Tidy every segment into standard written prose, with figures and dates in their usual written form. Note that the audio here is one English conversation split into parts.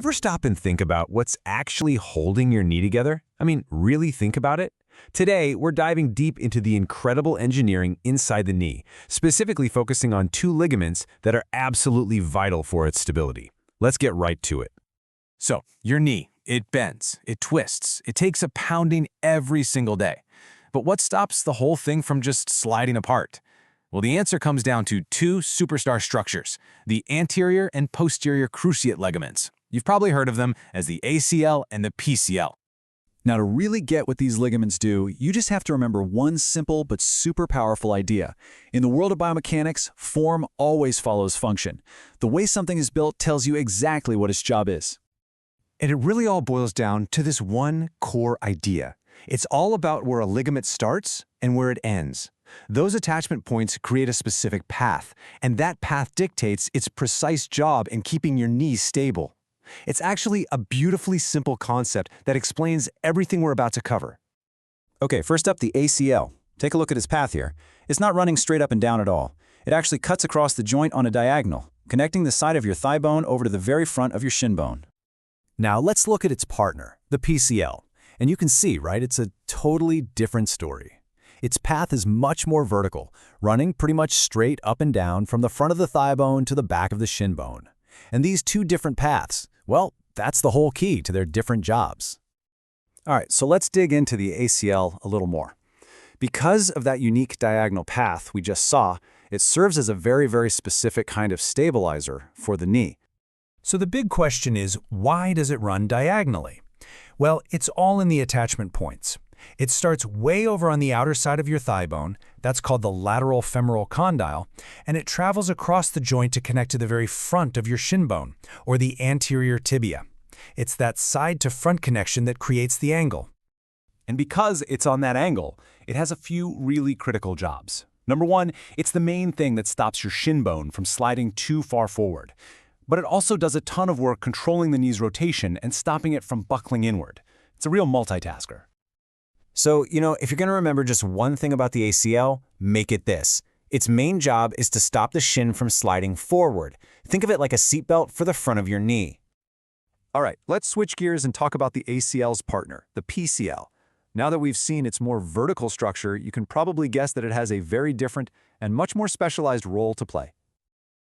Ever stop and think about what's actually holding your knee together? I mean, really think about it? Today, we're diving deep into the incredible engineering inside the knee, specifically focusing on two ligaments that are absolutely vital for its stability. Let's get right to it. So, your knee, it bends, it twists, it takes a pounding every single day. But what stops the whole thing from just sliding apart? Well, the answer comes down to two superstar structures, the anterior and posterior cruciate ligaments. You've probably heard of them as the ACL and the PCL. Now, to really get what these ligaments do, you just have to remember one simple but super powerful idea. In the world of biomechanics, form always follows function. The way something is built tells you exactly what its job is. And it really all boils down to this one core idea. It's all about where a ligament starts and where it ends. Those attachment points create a specific path, and that path dictates its precise job in keeping your knee stable. It's actually a beautifully simple concept that explains everything we're about to cover. Okay, first up, the ACL. Take a look at its path here. It's not running straight up and down at all. It actually cuts across the joint on a diagonal, connecting the side of your thigh bone over to the very front of your shin bone. Now let's look at its partner, the PCL. And you can see, right, it's a totally different story. Its path is much more vertical, running pretty much straight up and down from the front of the thigh bone to the back of the shin bone. And these two different paths, well, that's the whole key to their different jobs. All right, so let's dig into the ACL a little more. Because of that unique diagonal path we just saw, it serves as a very, very specific kind of stabilizer for the knee. So the big question is, why does it run diagonally? Well, it's all in the attachment points. It starts way over on the outer side of your thigh bone, that's called the lateral femoral condyle, and it travels across the joint to connect to the very front of your shin bone, or the anterior tibia. It's that side-to-front connection that creates the angle. And because it's on that angle, it has a few really critical jobs. Number one, it's the main thing that stops your shin bone from sliding too far forward. But it also does a ton of work controlling the knee's rotation and stopping it from buckling inward. It's a real multitasker. So, if you're going to remember just one thing about the ACL, make it this. Its main job is to stop the shin from sliding forward. Think of it like a seatbelt for the front of your knee. All right, let's switch gears and talk about the ACL's partner, the PCL. Now that we've seen its more vertical structure, you can probably guess that it has a very different and much more specialized role to play.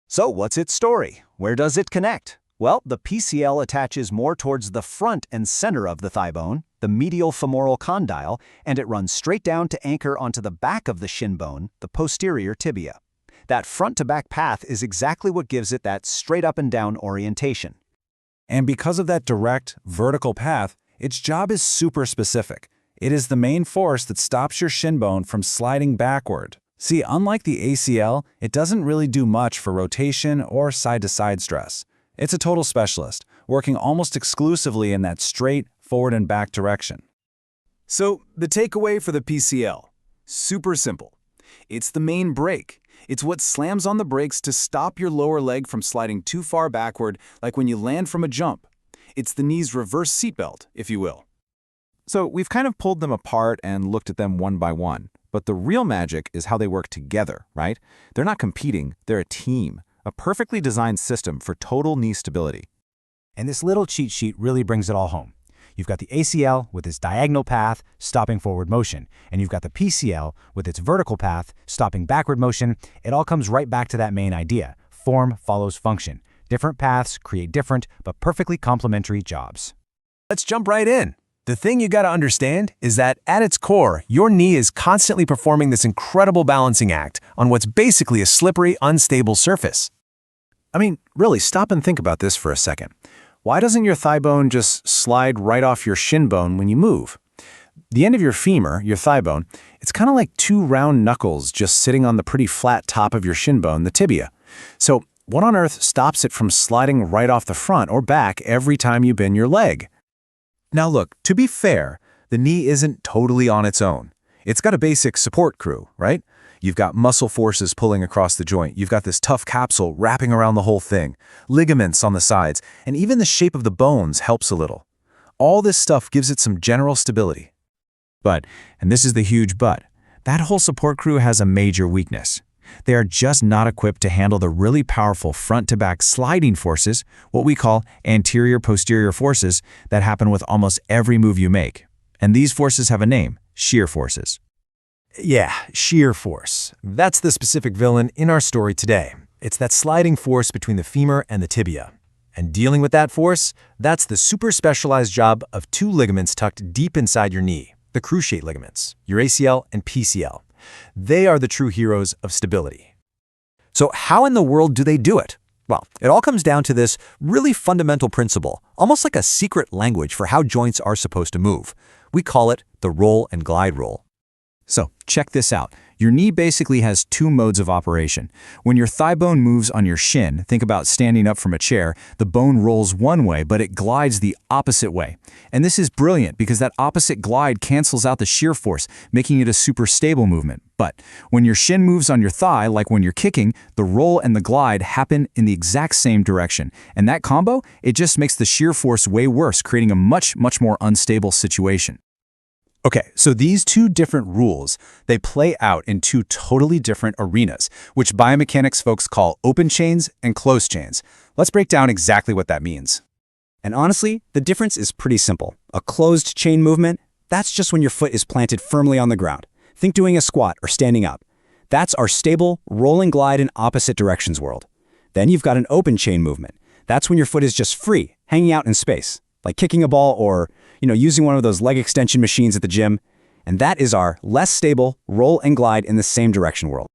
So what's its story? Where does it connect? Well, the PCL attaches more towards the front and center of the thigh bone, the medial femoral condyle, and it runs straight down to anchor onto the back of the shin bone, the posterior tibia. That front-to-back path is exactly what gives it that straight up and down orientation. And because of that direct, vertical path, its job is super specific. It is the main force that stops your shin bone from sliding backward. See, unlike the ACL, it doesn't really do much for rotation or side-to-side stress. It's a total specialist, working almost exclusively in that straight, forward and back direction. So, the takeaway for the PCL? Super simple. It's the main brake. It's what slams on the brakes to stop your lower leg from sliding too far backward, like when you land from a jump. It's the knee's reverse seatbelt, if you will. So, we've kind of pulled them apart and looked at them one by one. But the real magic is how they work together, right? They're not competing, they're a team. A perfectly designed system for total knee stability. And this little cheat sheet really brings it all home. You've got the ACL with its diagonal path, stopping forward motion, and you've got the PCL with its vertical path, stopping backward motion. It all comes right back to that main idea. Form follows function. Different paths create different, but perfectly complementary jobs. Let's jump right in. The thing you gotta understand is that at its core, your knee is constantly performing this incredible balancing act on what's basically a slippery, unstable surface. I mean, really, stop and think about this for a second. Why doesn't your thigh bone just slide right off your shin bone when you move? The end of your femur, your thigh bone, it's kind of like two round knuckles just sitting on the pretty flat top of your shin bone, the tibia. So what on earth stops it from sliding right off the front or back every time you bend your leg? Now look, to be fair, the knee isn't totally on its own. It's got a basic support crew, right? You've got muscle forces pulling across the joint. You've got this tough capsule wrapping around the whole thing, ligaments on the sides, and even the shape of the bones helps a little. All this stuff gives it some general stability. But, and this is the huge but, that whole support crew has a major weakness. They are just not equipped to handle the really powerful front-to-back sliding forces, what we call anterior-posterior forces, that happen with almost every move you make. And these forces have a name: shear forces. Yeah, shear force. That's the specific villain in our story today. It's that sliding force between the femur and the tibia. And dealing with that force, that's the super specialized job of two ligaments tucked deep inside your knee, the cruciate ligaments, your ACL and PCL. They are the true heroes of stability. So how in the world do they do it? Well, it all comes down to this really fundamental principle, almost like a secret language for how joints are supposed to move. We call it the roll and glide rule. So check this out. Your knee basically has two modes of operation. When your thigh bone moves on your shin, think about standing up from a chair, the bone rolls one way, but it glides the opposite way. And this is brilliant because that opposite glide cancels out the shear force, making it a super stable movement. But when your shin moves on your thigh, like when you're kicking, the roll and the glide happen in the exact same direction. And that combo, it just makes the shear force way worse, creating a much more unstable situation. Okay, so these two different rules, they play out in two totally different arenas, which biomechanics folks call open chains and closed chains. Let's break down exactly what that means. And honestly, the difference is pretty simple. A closed chain movement, that's just when your foot is planted firmly on the ground. Think doing a squat or standing up. That's our stable, roll and glide in opposite directions world. Then you've got an open chain movement. That's when your foot is just free, hanging out in space, like kicking a ball or using one of those leg extension machines at the gym. And that is our less stable roll and glide in the same direction world.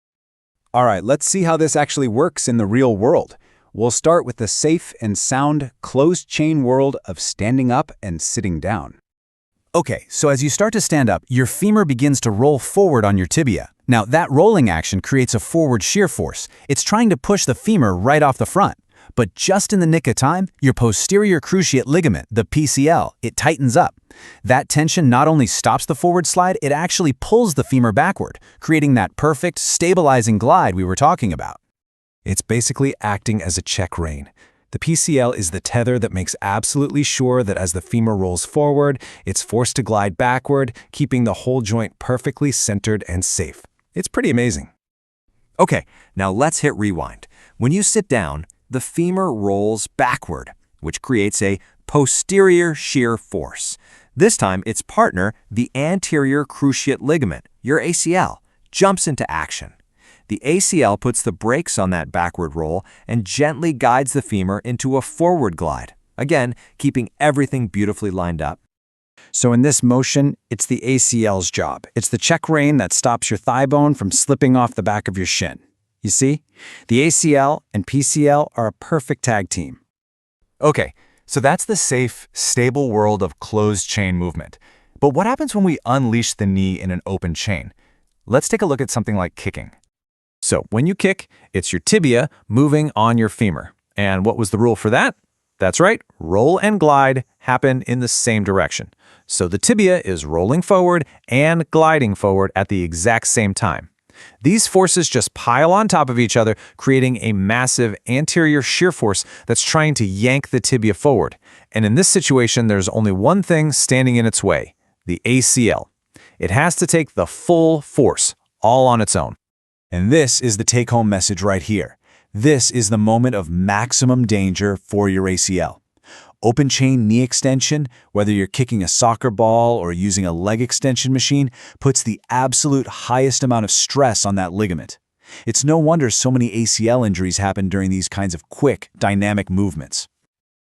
All right, let's see how this actually works in the real world. We'll start with the safe and sound closed chain world of standing up and sitting down. Okay, so as you start to stand up, your femur begins to roll forward on your tibia. Now, that rolling action creates a forward shear force. It's trying to push the femur right off the front. But just in the nick of time, your posterior cruciate ligament, the PCL, it tightens up. That tension not only stops the forward slide, it actually pulls the femur backward, creating that perfect, stabilizing glide we were talking about. It's basically acting as a check rein. The PCL is the tether that makes absolutely sure that as the femur rolls forward, it's forced to glide backward, keeping the whole joint perfectly centered and safe. It's pretty amazing. Okay, now let's hit rewind. When you sit down, the femur rolls backward, which creates a posterior shear force. This time, its partner, the anterior cruciate ligament, your ACL, jumps into action. The ACL puts the brakes on that backward roll and gently guides the femur into a forward glide, again, keeping everything beautifully lined up. So in this motion, it's the ACL's job. It's the check rein that stops your thigh bone from slipping off the back of your shin. You see? The ACL and PCL are a perfect tag team. Okay, so that's the safe, stable world of closed chain movement. But what happens when we unleash the knee in an open chain? Let's take a look at something like kicking. So when you kick, it's your tibia moving on your femur. And what was the rule for that? That's right, roll and glide happen in the same direction. So the tibia is rolling forward and gliding forward at the exact same time. These forces just pile on top of each other, creating a massive anterior shear force that's trying to yank the tibia forward. And in this situation, there's only one thing standing in its way: the ACL. It has to take the full force, all on its own. And this is the take-home message right here. This is the moment of maximum danger for your ACL. Open chain knee extension, whether you're kicking a soccer ball or using a leg extension machine, puts the absolute highest amount of stress on that ligament. It's no wonder so many ACL injuries happen during these kinds of quick, dynamic movements.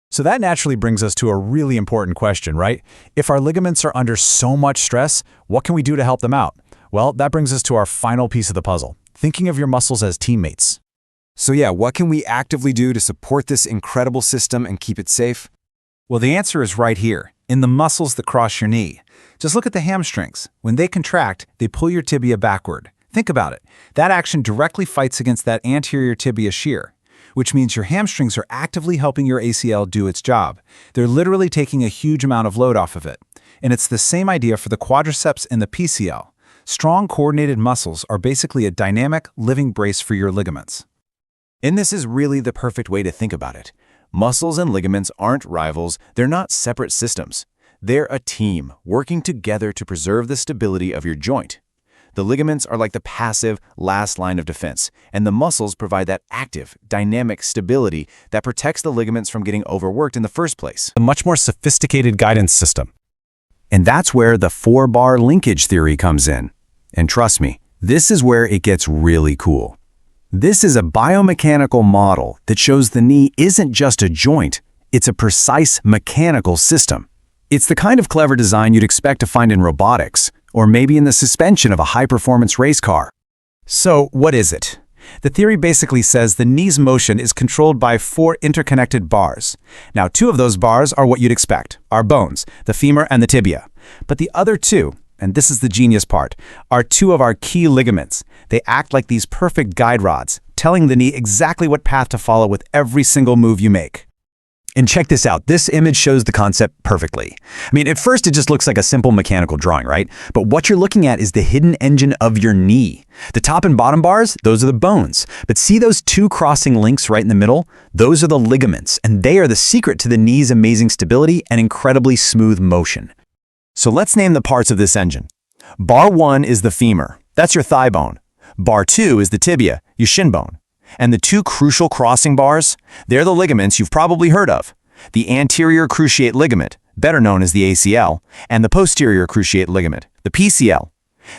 So that naturally brings us to a really important question, right? If our ligaments are under so much stress, what can we do to help them out? Well, that brings us to our final piece of the puzzle: thinking of your muscles as teammates. So yeah, what can we actively do to support this incredible system and keep it safe? Well, the answer is right here, in the muscles that cross your knee. Just look at the hamstrings. When they contract, they pull your tibia backward. Think about it. That action directly fights against that anterior tibia shear, which means your hamstrings are actively helping your ACL do its job. They're literally taking a huge amount of load off of it. And it's the same idea for the quadriceps and the PCL. Strong, coordinated muscles are basically a dynamic, living brace for your ligaments. And this is really the perfect way to think about it. Muscles and ligaments aren't rivals, they're not separate systems. They're a team, working together to preserve the stability of your joint. The ligaments are like the passive last line of defense, and the muscles provide that active, dynamic stability that protects the ligaments from getting overworked in the first place. A much more sophisticated guidance system. And that's where the 4-bar linkage theory comes in. And trust me, this is where it gets really cool. This is a biomechanical model that shows the knee isn't just a joint, it's a precise mechanical system. It's the kind of clever design you'd expect to find in robotics, or maybe in the suspension of a high-performance race car. So, what is it? The theory basically says the knee's motion is controlled by 4 interconnected bars. Now, 2 of those bars are what you'd expect, our bones, the femur and the tibia. But the other 2, and this is the genius part, are 2 of our key ligaments. They act like these perfect guide rods, telling the knee exactly what path to follow with every single move you make. And check this out. This image shows the concept perfectly. I mean, at first it just looks like a simple mechanical drawing, right? But what you're looking at is the hidden engine of your knee. The top and bottom bars, those are the bones. But see those 2 crossing links right in the middle? Those are the ligaments, and they are the secret to the knee's amazing stability and incredibly smooth motion. So let's name the parts of this engine. Bar 1 is the femur. That's your thigh bone. Bar 2 is the tibia, your shin bone. And the 2 crucial crossing bars, they're the ligaments you've probably heard of. The anterior cruciate ligament, better known as the ACL, and the posterior cruciate ligament, the PCL.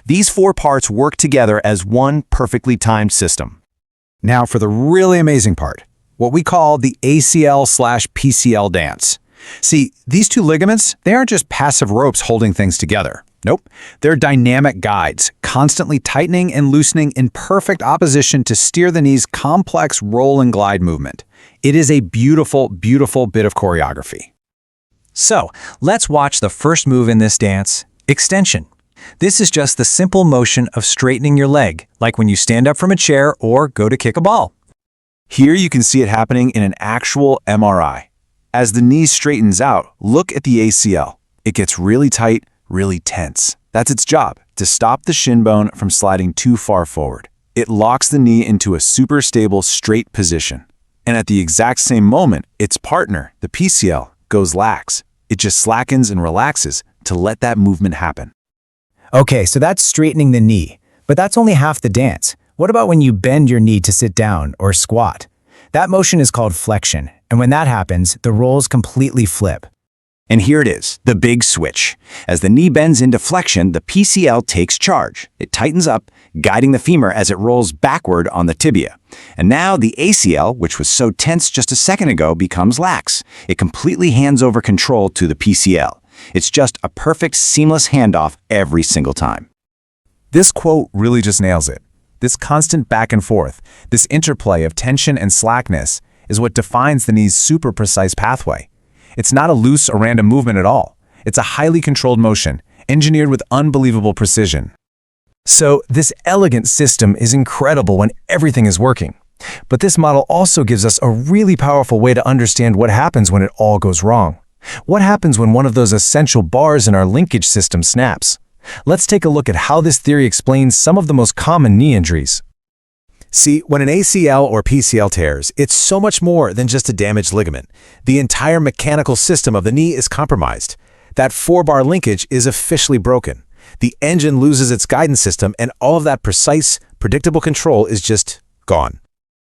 These 4 parts work together as one perfectly timed system. Now for the really amazing part, what we call the ACL/PCL dance. See, these 2 ligaments, they aren't just passive ropes holding things together. Nope, they're dynamic guides, constantly tightening and loosening in perfect opposition to steer the knee's complex roll and glide movement. It is a beautiful, beautiful bit of choreography. So, let's watch the first move in this dance, extension. This is just the simple motion of straightening your leg, like when you stand up from a chair or go to kick a ball. Here you can see it happening in an actual MRI. As the knee straightens out, look at the ACL. It gets really tight, really tense. That's its job, to stop the shin bone from sliding too far forward. It locks the knee into a super stable, straight position. And at the exact same moment, its partner, the PCL, goes lax. It just slackens and relaxes to let that movement happen. Okay, so that's straightening the knee, but that's only half the dance. What about when you bend your knee to sit down or squat? That motion is called flexion, and when that happens, the roles completely flip. And here it is, the big switch. As the knee bends into flexion, the PCL takes charge. It tightens up, guiding the femur as it rolls backward on the tibia. And now the ACL, which was so tense just a second ago, becomes lax. It completely hands over control to the PCL. It's just a perfect, seamless handoff every single time. This quote really just nails it. This constant back and forth, this interplay of tension and slackness, is what defines the knee's super precise pathway. It's not a loose or random movement at all. It's a highly controlled motion, engineered with unbelievable precision. So this elegant system is incredible when everything is working. But this model also gives us a really powerful way to understand what happens when it all goes wrong. What happens when one of those essential bars in our linkage system snaps? Let's take a look at how this theory explains some of the most common knee injuries. See, when an ACL or PCL tears, it's so much more than just a damaged ligament. The entire mechanical system of the knee is compromised. That 4-bar linkage is officially broken. The engine loses its guidance system, and all of that precise, predictable control is just gone.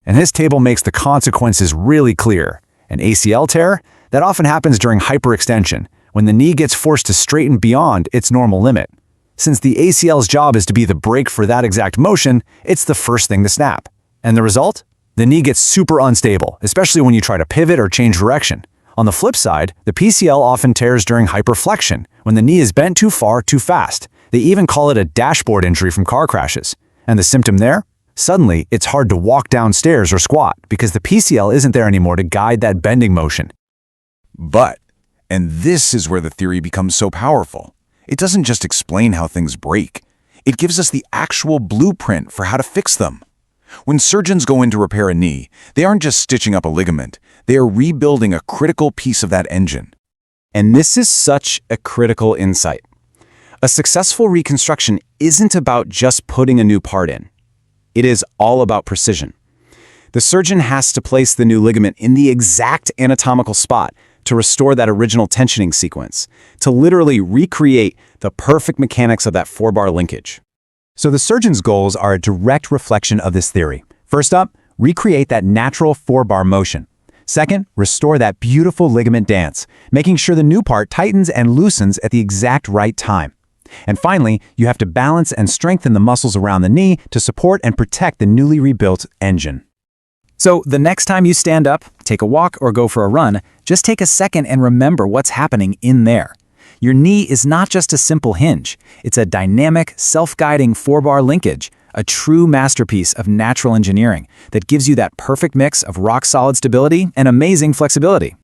And this table makes the consequences really clear. An ACL tear? That often happens during hyperextension, when the knee gets forced to straighten beyond its normal limit. Since the ACL's job is to be the brake for that exact motion, it's the first thing to snap. And the result? The knee gets super unstable, especially when you try to pivot or change direction. On the flip side, the PCL often tears during hyperflexion, when the knee is bent too far too fast. They even call it a dashboard injury from car crashes. And the symptom there? Suddenly, it's hard to walk downstairs or squat because the PCL isn't there anymore to guide that bending motion. But, and this is where the theory becomes so powerful, it doesn't just explain how things break. It gives us the actual blueprint for how to fix them. When surgeons go in to repair a knee, they aren't just stitching up a ligament, they are rebuilding a critical piece of that engine. And this is such a critical insight. A successful reconstruction isn't about just putting a new part in. It is all about precision. The surgeon has to place the new ligament in the exact anatomical spot to restore that original tensioning sequence, to literally recreate the perfect mechanics of that 4-bar linkage. So the surgeon's goals are a direct reflection of this theory. First up, recreate that natural 4-bar motion. Second, restore that beautiful ligament dance, making sure the new part tightens and loosens at the exact right time. And finally, you have to balance and strengthen the muscles around the knee to support and protect the newly rebuilt engine. So the next time you stand up, take a walk, or go for a run, just take a second and remember what's happening in there. Your knee is not just a simple hinge. It's a dynamic, self-guiding 4-bar linkage, a true masterpiece of natural engineering that gives you that perfect mix of rock-solid stability and amazing flexibility.